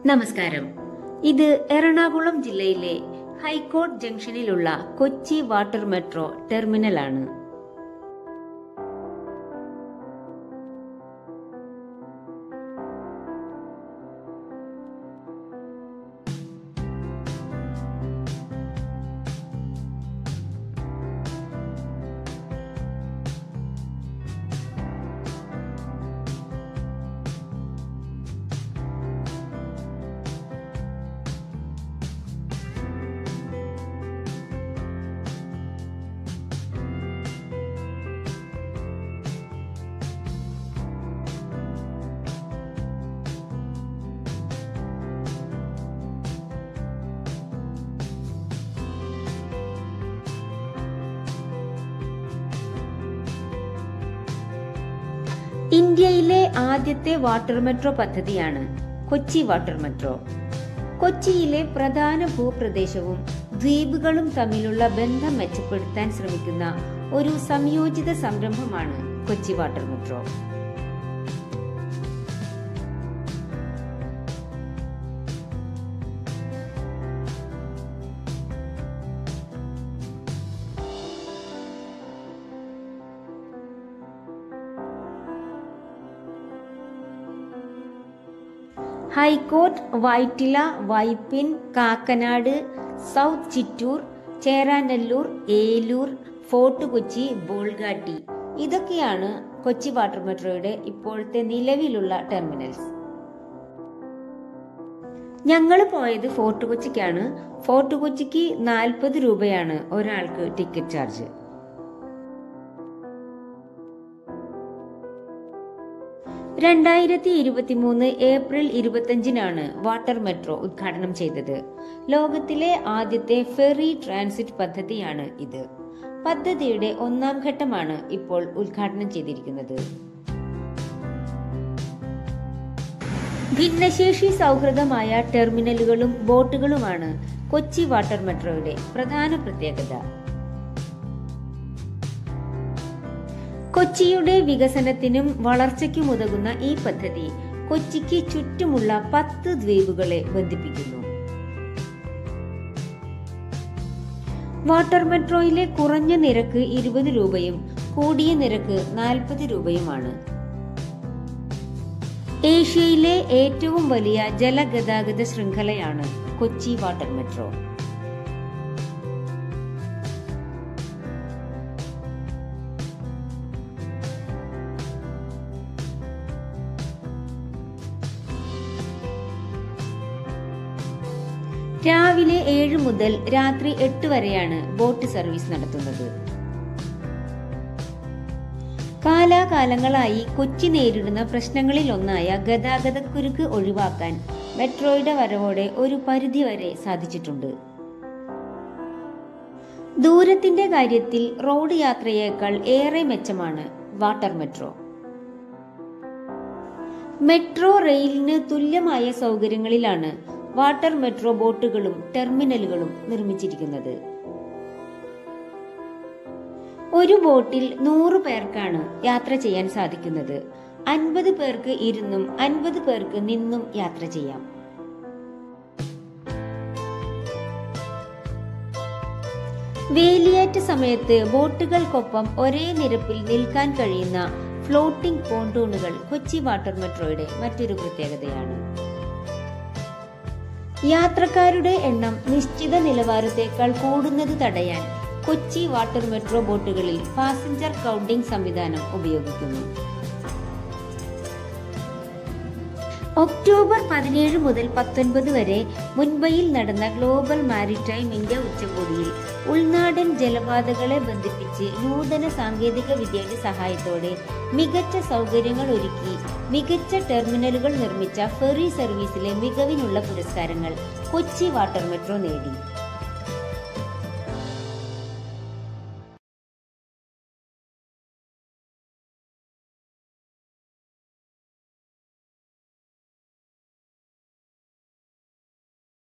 നമസ്കാരം. ഇത് എറണാകുളം ജില്ലയിലെ ഹൈക്കോർട്ട് ജംഗ്ഷനിലുള്ള കൊച്ചി വാട്ടർ മെട്രോ ടെർമിനലാണ്. ഇന്ത്യയിലെ ആദ്യത്തെ വാട്ടർ മെട്രോ പദ്ധതിയാണ് കൊച്ചി വാട്ടർ മെട്രോ. കൊച്ചിയിലെ പ്രധാന ഭൂപ്രദേശവും ദ്വീപുകളും തമ്മിലുള്ള ബന്ധം മെച്ചപ്പെടുത്താൻ ശ്രമിക്കുന്ന ഒരു സംയോജിത സംരംഭമാണ് Kochi water metro. High court, Vyttila, Vypin, Kakkanad, South Chittoor, Cheranallur, Eloor, Fort Kochi, Bolgatty ഇതൊക്കെയാണ് കൊച്ചി വാട്ടർ മെട്രോയുടെ ഇപ്പോഴത്തെ നിലവിലുള്ള ടെർമിനൽസ്. ഞങ്ങൾ പോയത് ഫോർട്ട് കൊച്ചിക്കാണ്. ഫോർട്ട് കൊച്ചിക്ക് 40 രൂപയാണ് ഒരാൾക്ക് ticket charge. April 25 water metro ഉദ്ഘാടനം ചെയ്തത്. ലോകത്തിലെ ആദ്യത്തെ ഫെറി ട്രാൻസിറ്റ് പദ്ധതിയാണ് ഇത്. പദ്ധതിയുടെ 1ാം ഘട്ടമാണ് ഇപ്പോൾ ഉദ്ഘാടനം ചെയ്തിരിക്കുന്നത്. ഭിന്നശേഷി സൗഹൃദമായ ടെർമിനലുകളും ബോട്ടുകളുമാണ് കൊച്ചി വാട്ടർ മെട്രോയുടെ പ്രധാന പ്രത്യേകത. കൊച്ചിയുടെ വികസനത്തിനും വളർച്ചയ്ക്കും ഉതകുന്ന ഈ പദ്ധതി കൊച്ചിക്ക് ചുറ്റുമുള്ള 10 ദ്വീപുകളെ ബന്ധിപ്പിക്കുന്നു. വാട്ടർ മെട്രോയിലെ കുറഞ്ഞ നിരക്ക് 20 രൂപയും കൂടിയ നിരക്ക് 40 രൂപയുമാണ്. ഏഷ്യയിലെ ഏറ്റവും വലിയ ജലഗതാഗത ശൃംഖലയാണ് കൊച്ചി വാട്ടർ മെട്രോ. രാവിലെ 7 മുതൽ രാത്രി 8 വരെയാണ് ബോട്ട് സർവീസ് നടത്തുന്നത്. കാലാകാലങ്ങളായി കൊച്ചി നേരിടുന്ന പ്രശ്നങ്ങളിലൊന്നായ ഗതാഗതക്കുരുക്ക് ഒഴിവാക്കാൻ മെട്രോയുടെ വരവോടെ ഒരു പരിധിവരെ സാധിച്ചിട്ടുണ്ട്. ദൂരത്തിന്റെ കാര്യത്തിൽ റോഡ് യാത്രയേക്കാൾ ഏറെ മെച്ചമാണ് വാട്ടർ മെട്രോ. മെട്രോ റെയിലിന് തുല്യമായ സൗകര്യങ്ങളിലാണ് വാട്ടർ മെട്രോ ബോട്ടുകളും ടെർമിനലുകളും നിർമ്മിച്ചിരിക്കുന്നത്. ഒരു ബോട്ടിൽ 100 പേർക്കാണ് യാത്ര ചെയ്യാൻ സാധിക്കുന്നത്. 50 പേർക്ക് ഇരുന്നും 50 പേർക്ക് നിന്നും യാത്ര ചെയ്യാം. വേലിയേറ്റ സമയത്ത് ബോട്ടുകൾക്കൊപ്പം ഒരേ നിരപ്പിൽ നിൽക്കാൻ കഴിയുന്ന ഫ്ലോട്ടിംഗ് പോണ്ടൂണുകൾ കൊച്ചി വാട്ടർ മെട്രോയുടെ മറ്റൊരു പ്രത്യേകതയാണ്. യാത്രക്കാരുടെ എണ്ണം നിശ്ചിത നിലവാരത്തേക്കാൾ കൂടുന്നത് തടയാൻ കൊച്ചി വാട്ടർ മെട്രോ ബോട്ടുകളിൽ പാസഞ്ചർ കൗണ്ടിംഗ് സംവിധാനം ഉപയോഗിക്കുന്നു. ഒക്ടോബർ 17 മുതൽ 19 വരെ മുംബൈയിൽ നടന്ന ഗ്ലോബൽ മാരിടൈം ഇന്ത്യ ഉച്ചകോടിയിൽ ഉൾനാടൻ ജലപാതകളെ ബന്ധിപ്പിച്ച് നൂതന സാങ്കേതിക വിദ്യയുടെ സഹായത്തോടെ മികച്ച സൗകര്യങ്ങൾ ഒരുക്കി മികച്ച ടെർമിനലുകൾ നിർമ്മിച്ച ഫെറി സർവീസിലെ മികവിനുള്ള പുരസ്കാരങ്ങൾ കൊച്ചി വാട്ടർ മെട്രോ നേടി.